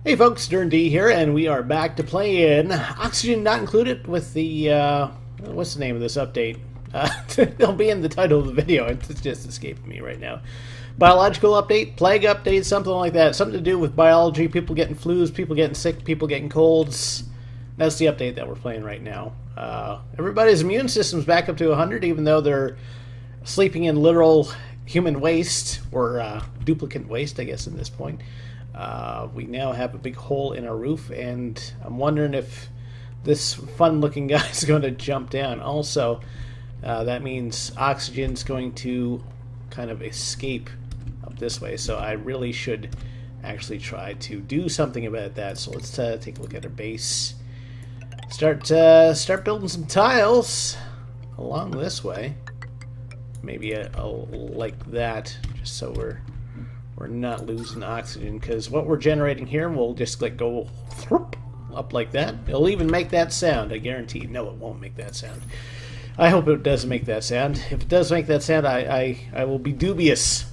Hey folks, Durinde here, and we are back to play in Oxygen Not Included with the, what's the name of this update? It'll be in the title of the video, it's just escaping me right now. Biological update, plague update, something like that. Something to do with biology, people getting flus, people getting sick, people getting colds. That's the update that we're playing right now. Everybody's immune system's back up to 100, even though they're sleeping in literal human waste, or duplicate waste, I guess, at this point. We now have a big hole in our roof, and I'm wondering if this fun-looking guy is going to jump down. Also, that means oxygen's going to kind of escape up this way, so I really should actually try to do something about that. So let's take a look at our base. Start building some tiles along this way. Maybe like that, just so we're not losing oxygen, because what we're generating here will just like go up like that. It'll even make that sound, I guarantee. No, it won't make that sound. I hope it doesn't make that sound. If it does make that sound, I will be dubious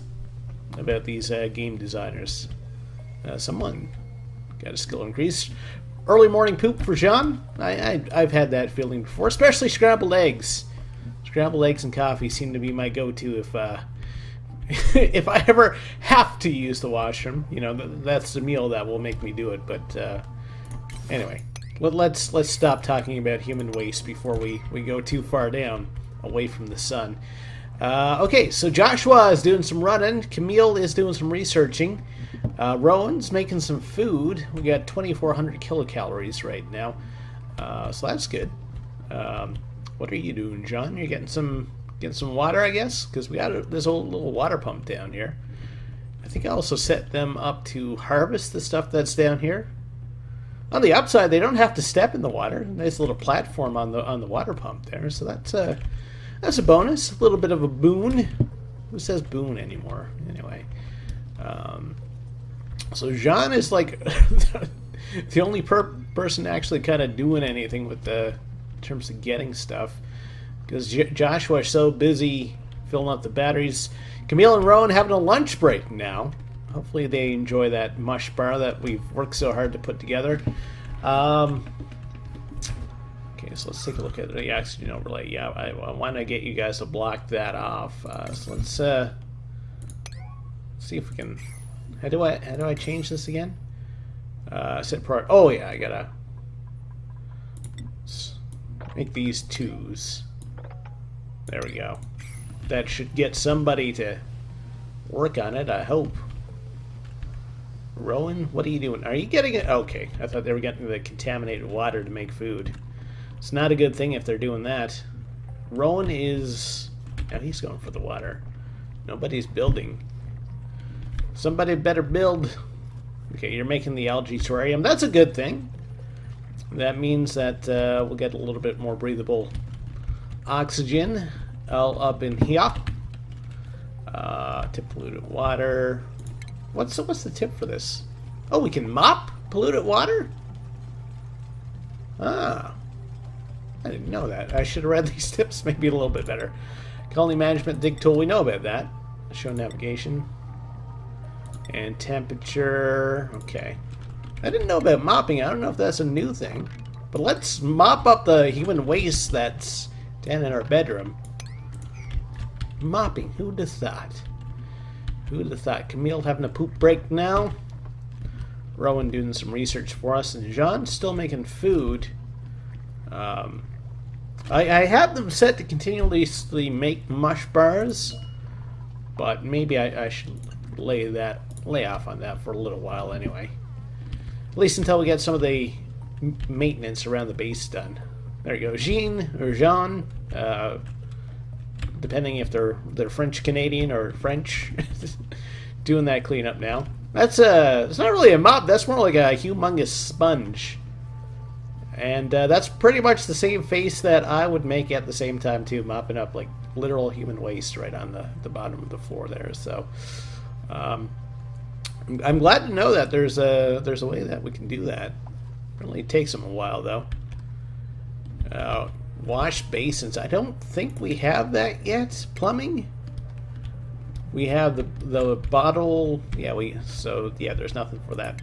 about these game designers. Someone got a skill increase. Early morning poop for Jean. I've had that feeling before, especially scrambled eggs. Scrambled eggs and coffee seem to be my go-to if I ever have to use the washroom. You know, that's the meal that will make me do it. But anyway, let's stop talking about human waste before we go too far down away from the sun. Okay, so Joshua is doing some running. Camille is doing some researching. Rowan's making some food. We got 2,400 kilocalories right now, so that's good. What are you doing, John? You're getting some water, I guess, because we got this old little water pump down here. I think I also set them up to harvest the stuff that's down here. On the upside, they don't have to step in the water. Nice little platform on the water pump there, so that's a bonus. A little bit of a boon. Who says boon anymore? Anyway, so Jean is like the only person actually kind of doing anything with in terms of getting stuff, because Joshua is so busy filling up the batteries. Camille and Rowan having a lunch break now. Hopefully they enjoy that mush bar that we've worked so hard to put together. Okay, so let's take a look at the oxygen overlay. Yeah, I want to get you guys to block that off. So let's see if we can. How do I change this again? Set priority. Oh yeah, I gotta make these 2s. There we go. That should get somebody to work on it, I hope. Rowan, what are you doing? Are you getting it? Okay, I thought they were getting the contaminated water to make food. It's not a good thing if they're doing that. Rowan is... Oh, he's going for the water. Nobody's building. Somebody better build. Okay, you're making the algae terrarium. That's a good thing. That means that we'll get a little bit more breathable oxygen all up in here. Tip polluted water. What's the tip for this? Oh, we can mop polluted water? Ah. I didn't know that. I should have read these tips maybe a little bit better. Colony management dig tool, we know about that. Show navigation. And temperature. Okay. I didn't know about mopping. I don't know if that's a new thing. But let's mop up the human waste that's down in our bedroom. Mopping. Who would have thought? Who would have thought? Camille having a poop break now. Rowan doing some research for us. And Jean still making food. I have them set to continuously make mush bars. But maybe I should lay off on that for a little while anyway. At least until we get some of the maintenance around the base done. There you go, Jean or Jean, depending if they're French Canadian or French, doing that cleanup now. It's not really a mop. That's more like a humongous sponge, and that's pretty much the same face that I would make at the same time too, mopping up like literal human waste right on the bottom of the floor there. So. I'm glad to know that there's a way that we can do that. It really takes them a while though. Wash basins. I don't think we have that yet. Plumbing. We have the bottle. Yeah, there's nothing for that.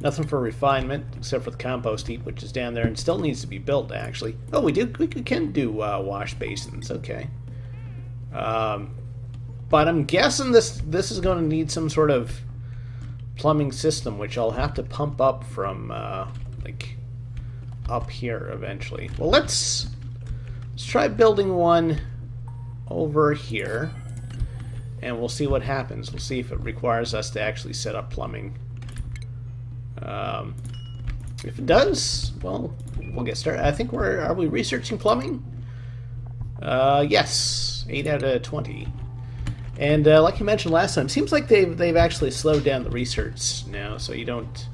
Nothing for refinement except for the compost heap, which is down there and still needs to be built. Actually, oh, we can do wash basins. Okay, but I'm guessing this is going to need some sort of plumbing system, which I'll have to pump up from like up here eventually. Well, let's try building one over here, and we'll see what happens. We'll see if it requires us to actually set up plumbing. If it does, well, we'll get started. I think are we researching plumbing? Yes, 8 out of 20. And like you mentioned last time, seems like they've actually slowed down the research now, so you don't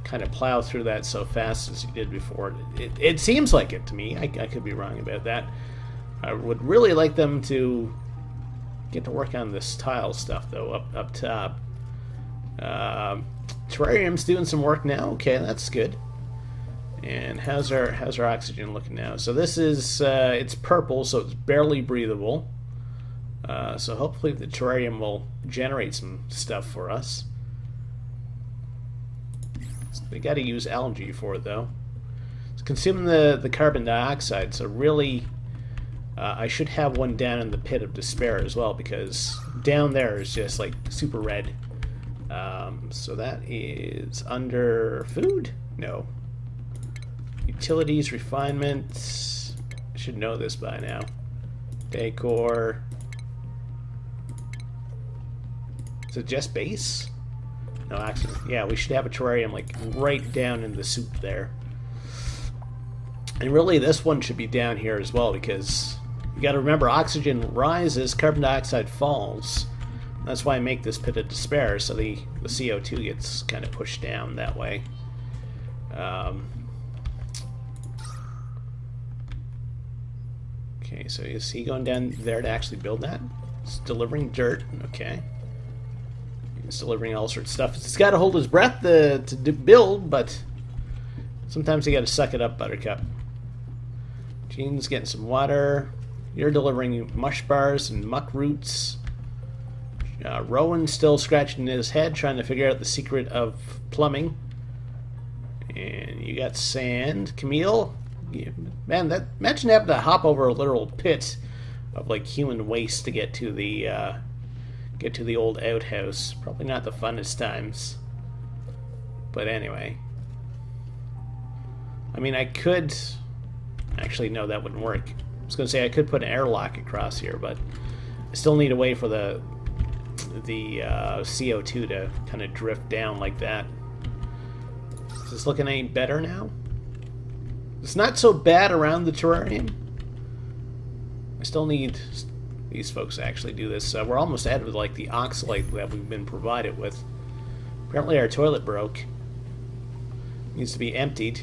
kind of plow through that so fast as you did before. It seems like it to me. I could be wrong about that. I would really like them to get to work on this tile stuff, though, up top. Terrarium's doing some work now. Okay, that's good. And how's our oxygen looking now? So this is it's purple, so it's barely breathable. So hopefully the terrarium will generate some stuff for us. They got to use algae for it, though. It's consuming the carbon dioxide, so really I should have one down in the pit of despair as well, because down there is just like super red. So that is under food? No. Utilities, refinement. I should know this by now. Decor. Is it just base? No, actually, yeah, we should have a terrarium like right down in the soup there. And really, this one should be down here as well, because you got to remember, oxygen rises, carbon dioxide falls. That's why I make this pit of despair, so the CO2 gets kind of pushed down that way. Okay, so is he going down there to actually build that? It's delivering dirt. Okay. He's delivering all sorts of stuff. He's got to hold his breath to build, but sometimes you got to suck it up, Buttercup. Gene's getting some water. You're delivering mush bars and muck roots. Rowan's still scratching his head, trying to figure out the secret of plumbing. And you got sand. Camille, man, imagine having to hop over a literal pit of like human waste to get to the old outhouse. Probably not the funnest times. But anyway, I mean, I could actually, no, that wouldn't work. I was going to say I could put an airlock across here, but I still need a way for the CO2 to kind of drift down like that. Is this looking any better now? It's not so bad around the terrarium. I still need these folks to actually do this. We're almost out of like the oxalate that we've been provided with. Apparently our toilet broke. Needs to be emptied.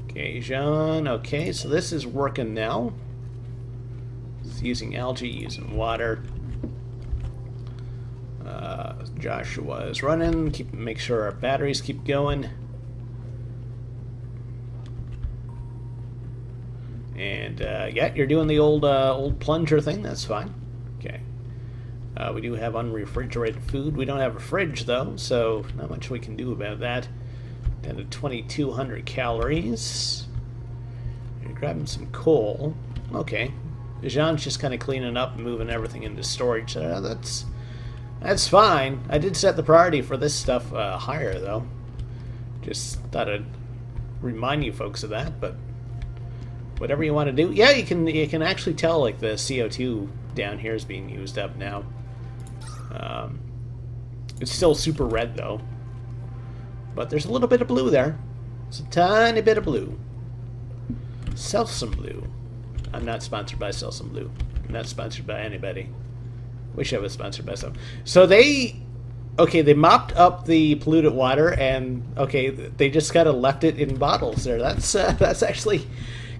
Okay, Jean. Okay, so this is working now. It's using algae, using water. Joshua is running. Make sure our batteries keep going. And yeah, you're doing the old plunger thing. That's fine. Okay. We do have unrefrigerated food. We don't have a fridge though, so not much we can do about that. Down to 2,200 calories. You're grabbing some coal. Okay. Jean's just kind of cleaning up and moving everything into storage. That's fine. I did set the priority for this stuff higher though. Just thought I'd remind you folks of that, but whatever you want to do. Yeah, you can actually tell like the CO2 down here is being used up now. It's still super red though, but there's a little bit of blue there. It's a tiny bit of blue. Selsum Blue. I'm not sponsored by Selsum Blue. I'm not sponsored by anybody. Wish I was sponsored by some. So they mopped up the polluted water, and okay, they just kind of left it in bottles there. That's actually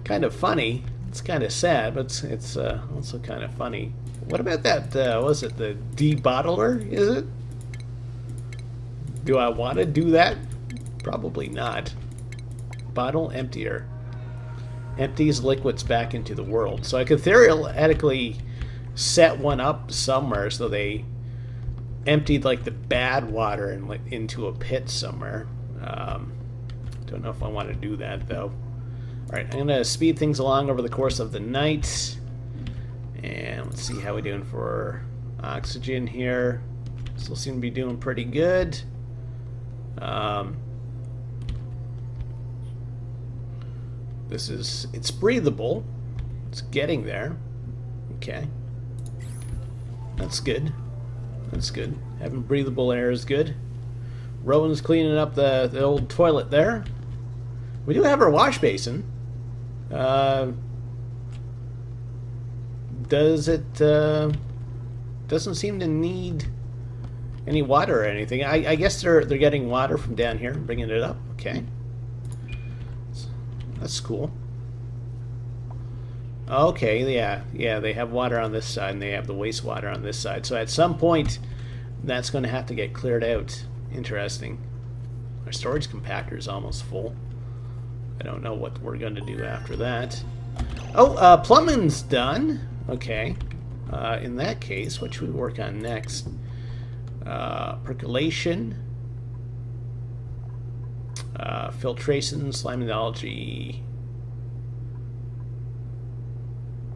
kind of funny. It's kind of sad, but it's also kind of funny. What about that? Was it the debottler? Is it? Do I want to do that? Probably not. Bottle emptier. Empties liquids back into the world. So I could theoretically set one up somewhere so they emptied like the bad water and like into a pit somewhere. Don't know if I want to do that though. All right, I'm gonna speed things along over the course of the night, and let's see how we're doing for oxygen here. Still seem to be doing pretty good. It's breathable. It's getting there. Okay. That's good. That's good. Having breathable air is good. Rowan's cleaning up the old toilet there. We do have our wash basin. Does it doesn't seem to need any water or anything. I guess they're getting water from down here and bringing it up. Okay. That's cool. Okay, yeah, they have water on this side and they have the wastewater on this side. So at some point, that's going to have to get cleared out. Interesting. Our storage compactor is almost full. I don't know what we're going to do after that. Oh, plumbing's done. Okay. In that case, what should we work on next? Percolation. Filtration, slimeology.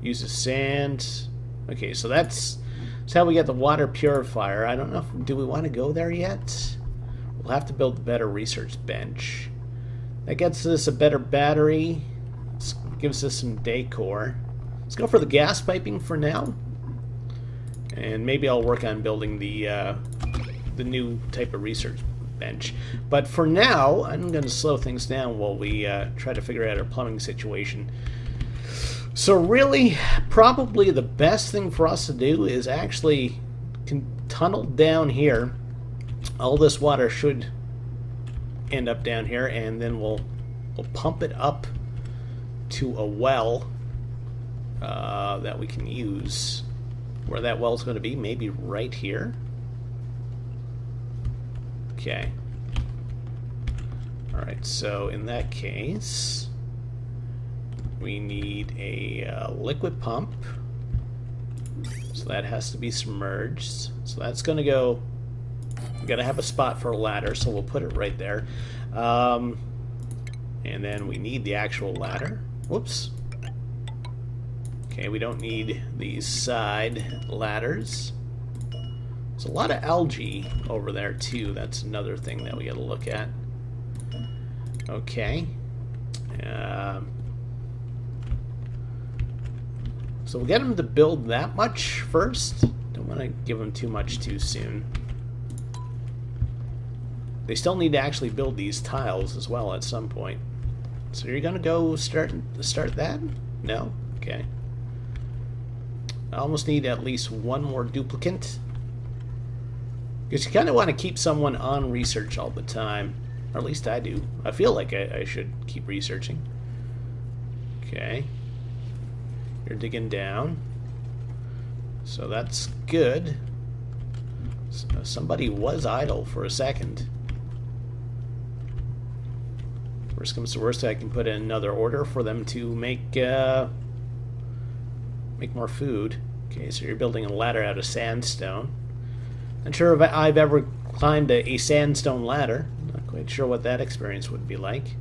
Uses sand. Okay, so that's how we get the water purifier. I don't know do we want to go there yet? We'll have to build a better research bench. That gets us a better battery. Gives us some decor. Let's go for the gas piping for now. And maybe I'll work on building the new type of research bench. But for now, I'm going to slow things down while we try to figure out our plumbing situation. So really, probably the best thing for us to do is actually tunnel down here. All this water should end up down here, and then we'll pump it up to a well that we can use. Where that well's going to be, maybe right here. Okay. Alright, so in that case, we need a liquid pump. So that has to be submerged. So that's going to go... We've got to have a spot for a ladder, so we'll put it right there. And then we need the actual ladder. Whoops. Okay, we don't need these side ladders. There's a lot of algae over there too. That's another thing that we got to look at. Okay. So we'll get them to build that much first. Don't want to give them too much too soon. They still need to actually build these tiles as well at some point. So you're gonna go start that? No? Okay. I almost need at least one more duplicate. Because you kind of want to keep someone on research all the time. Or at least I do. I feel like I should keep researching. Okay. You're digging down. So that's good. So somebody was idle for a second. Worst comes to worst, I can put in another order for them to make more food. Okay, so you're building a ladder out of sandstone. Not sure if I've ever climbed a sandstone ladder. Not quite sure what that experience would be like.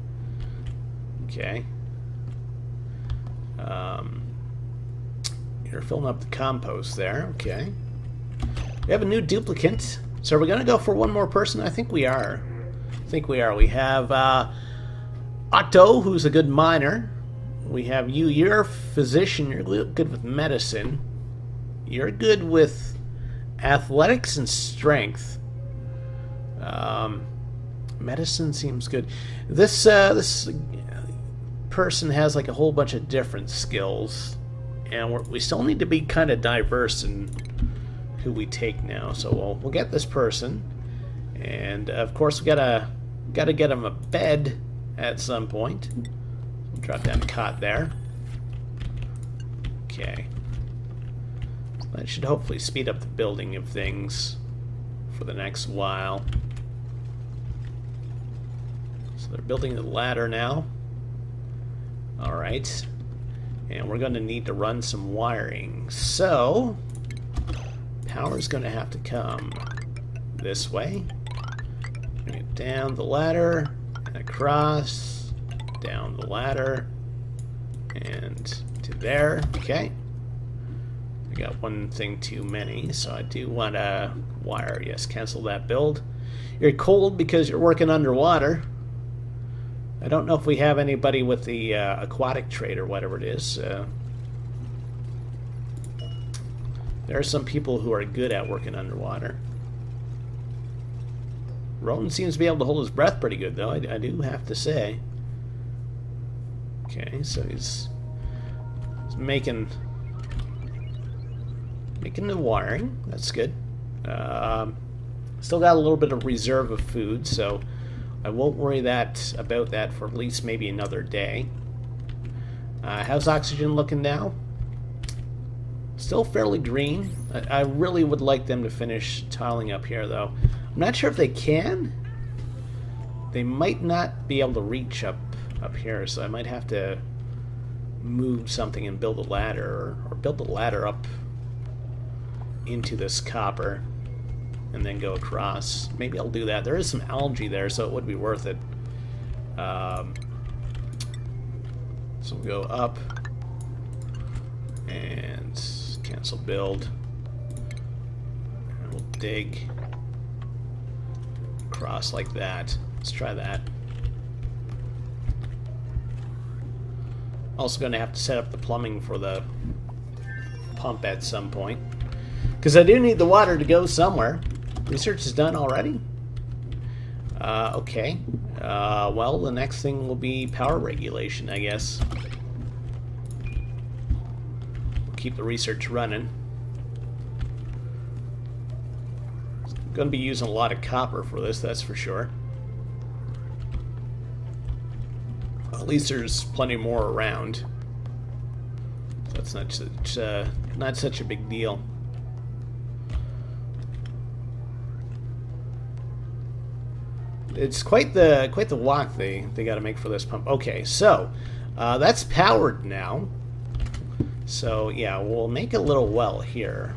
Okay. You're filling up the compost there. Okay. We have a new duplicate. So are we going to go for one more person? I think we are. We have Otto, who's a good miner. We have you. You're a physician. You're good with medicine. You're good with athletics and strength. Medicine seems good. This person has like a whole bunch of different skills, and we still need to be kind of diverse in who we take now. So we'll get this person, and of course we gotta get him a bed at some point. We'll drop down a cot there. Okay. So that should hopefully speed up the building of things for the next while. So they're building the ladder now. Alright. And we're going to need to run some wiring. So, power's going to have to come this way. Bring it down the ladder, and across, down the ladder, and to there. Okay. I got one thing too many, so I do want a wire. Yes, cancel that build. You're cold because you're working underwater. I don't know if we have anybody with the aquatic trait or whatever it is. There are some people who are good at working underwater. Rowan seems to be able to hold his breath pretty good, though, I do have to say. Okay, so he's making the wiring. That's good. Still got a little bit of reserve of food, so I won't worry about that for at least maybe another day. How's oxygen looking now? Still fairly green. I really would like them to finish tiling up here, though. I'm not sure if they can. They might not be able to reach up here, so I might have to move something and build a ladder, or build the ladder up into this copper and then go across. Maybe I'll do that. There is some algae there, so it would be worth it. So we'll go up and cancel build. And we'll dig across like that. Let's try that. Also going to have to set up the plumbing for the pump at some point, because I do need the water to go somewhere. Research is done already? Okay. Well, the next thing will be power regulation, I guess. We'll keep the research running. Going to be using a lot of copper for this, that's for sure. At least there's plenty more around. That's not such a big deal. It's quite the walk they got to make for this pump. Okay, so that's powered now. So yeah, we'll make a little well here.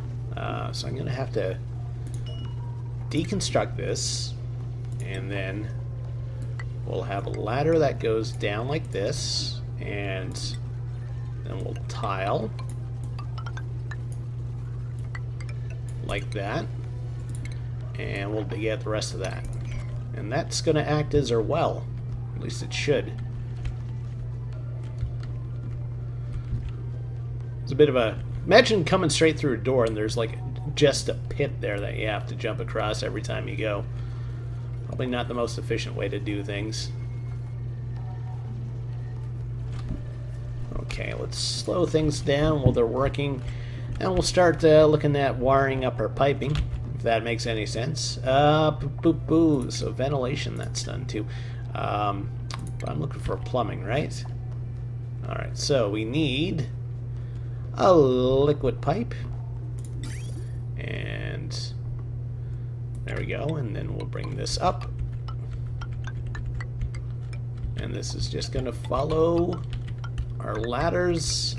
So I'm gonna have to deconstruct this, and then we'll have a ladder that goes down like this, and then we'll tile like that, and we'll get the rest of that. And that's going to act as our well. At least it should. It's a bit of a... Imagine coming straight through a door and there's like just a pit there that you have to jump across every time you go. Probably not the most efficient way to do things. Okay, let's slow things down while they're working. And we'll start looking at wiring up our piping, if that makes any sense. Boo. So ventilation, that's done too. I'm looking for plumbing, right? Alright, so we need a liquid pipe. And there we go. And then we'll bring this up. And this is just going to follow our ladders.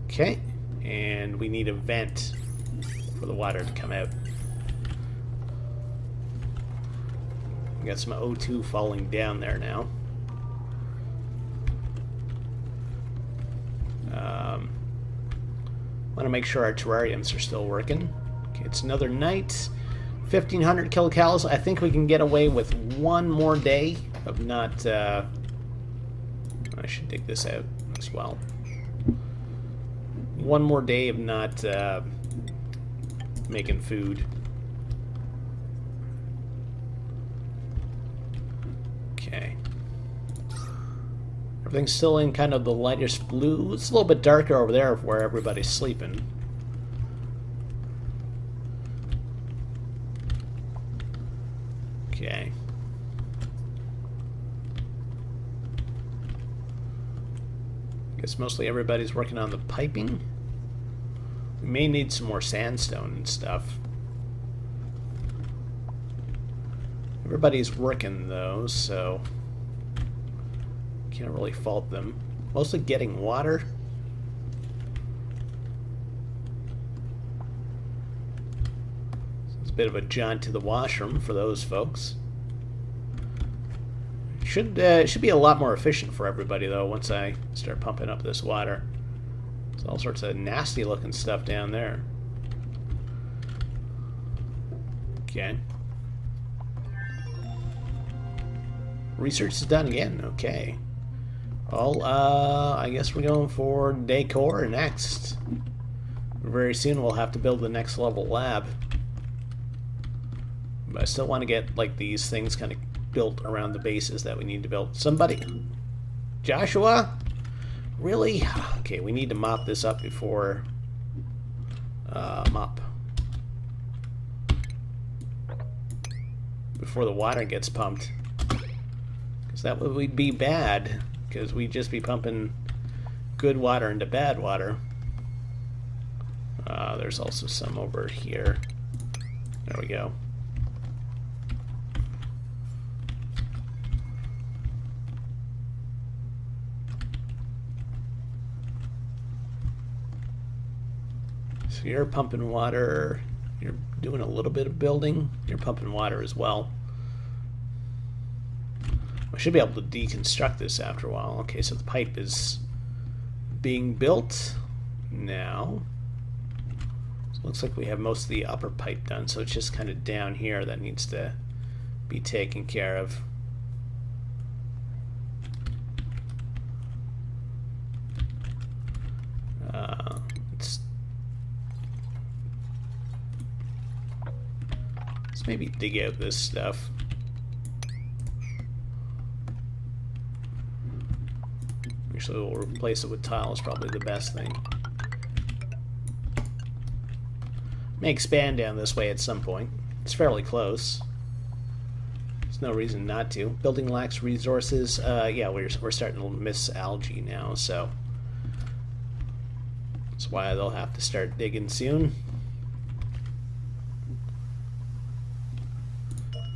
Okay, and we need a vent for the water to come out. We got some O2 falling down there now. Want to make sure our terrariums are still working. Okay, it's another night. 1,500 kilocalories. I think we can get away with one more day of not... I should dig this out as well. One more day of not making food. Okay. Everything's still in kind of the lightest blue. It's a little bit darker over there where everybody's sleeping. Okay. Guess mostly everybody's working on the piping. We may need some more sandstone and stuff. Everybody's working though, so can't really fault them. Mostly getting water. It's a bit of a jaunt to the washroom for those folks. Should be a lot more efficient for everybody though once I start pumping up this water. There's all sorts of nasty looking stuff down there. Okay. Research is done again. Okay. Well, I guess we're going for decor next. Very soon we'll have to build the next level lab. But I still want to get like these things kind of built around the bases that we need to build. Somebody, Joshua, really? Okay, we need to mop this up before before the water gets pumped, because that would be bad, because we'd just be pumping good water into bad water. There's also some over here. There we go. So you're pumping water, you're doing a little bit of building, you're pumping water as well. I should be able to deconstruct this after a while. Okay, so the pipe is being built now. So it looks like we have most of the upper pipe done, so it's just kind of down here that needs to be taken care of. Let's maybe dig out this stuff. Actually, we'll replace it with tile is probably the best thing. May expand down this way at some point. It's fairly close. There's no reason not to. Building lacks resources. Yeah, we're starting to miss algae now, so that's why they'll have to start digging soon.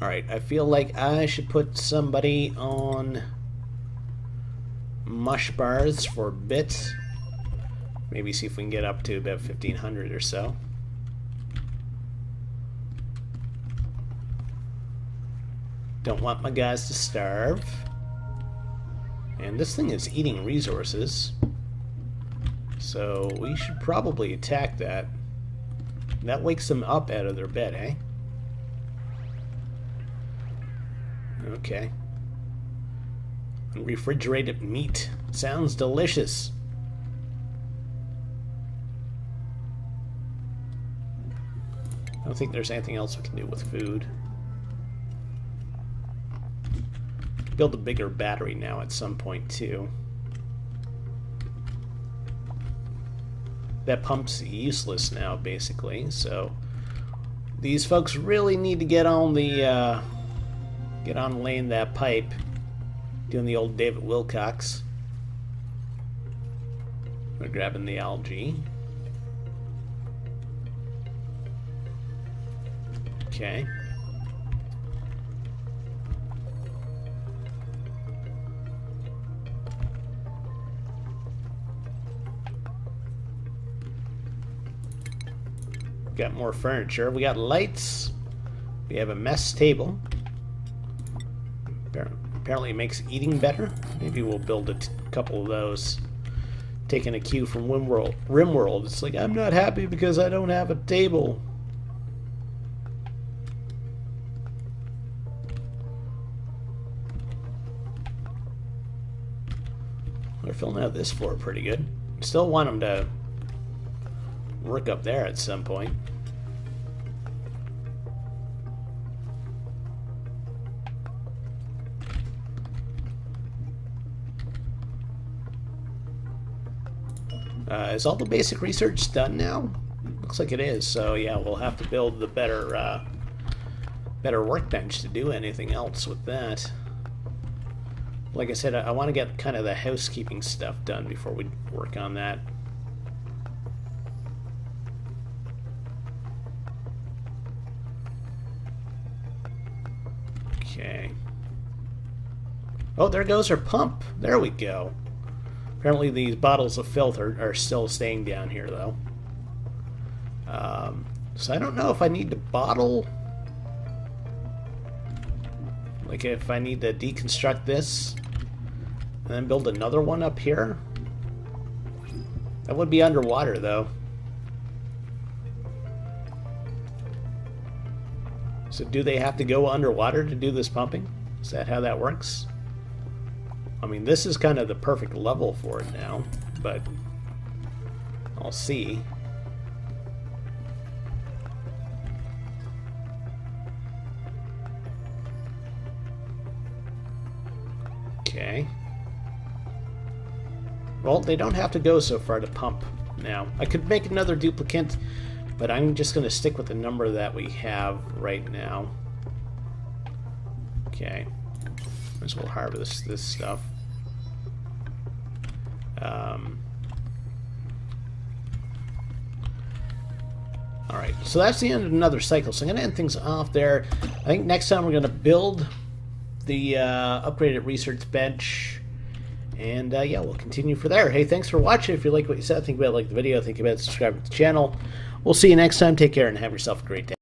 Alright, I feel like I should put somebody on mush bars for bits. Maybe see if we can get up to about 1,500 or so. Don't want my guys to starve. And this thing is eating resources, so we should probably attack that. That wakes them up out of their bed, eh? Okay. Refrigerated meat. Sounds delicious. I don't think there's anything else we can do with food. Build a bigger battery now at some point too. That pump's useless now basically, so these folks really need to get on the laying that pipe, doing the old David Wilcox. We're grabbing the algae. Okay. Got more furniture. We got lights. We have a mess table. Apparently it makes eating better. Maybe we'll build a couple of those. Taking a cue from RimWorld. It's like, I'm not happy because I don't have a table. They're filling out this floor pretty good. Still want them to work up there at some point. Is all the basic research done now? Looks like it is. So yeah, we'll have to build the better workbench to do anything else with that. Like I said, I want to get kind of the housekeeping stuff done before we work on that. Okay. Oh, there goes our pump. There we go. Apparently these bottles of filth are still staying down here, though. So I don't know if I need to bottle... Like, if I need to deconstruct this and then build another one up here. That would be underwater, though. So do they have to go underwater to do this pumping? Is that how that works? I mean, this is kind of the perfect level for it now, but I'll see. Okay. Well, they don't have to go so far to pump now. I could make another duplicate, but I'm just going to stick with the number that we have right now. Okay. Might as well harvest this stuff. Alright, so that's the end of another cycle. So I'm going to end things off there. I think next time we're going to build the upgraded research bench. And yeah, we'll continue for there. Hey, thanks for watching. If you like what you said, think about like the video, think about subscribing to the channel. We'll see you next time. Take care and have yourself a great day.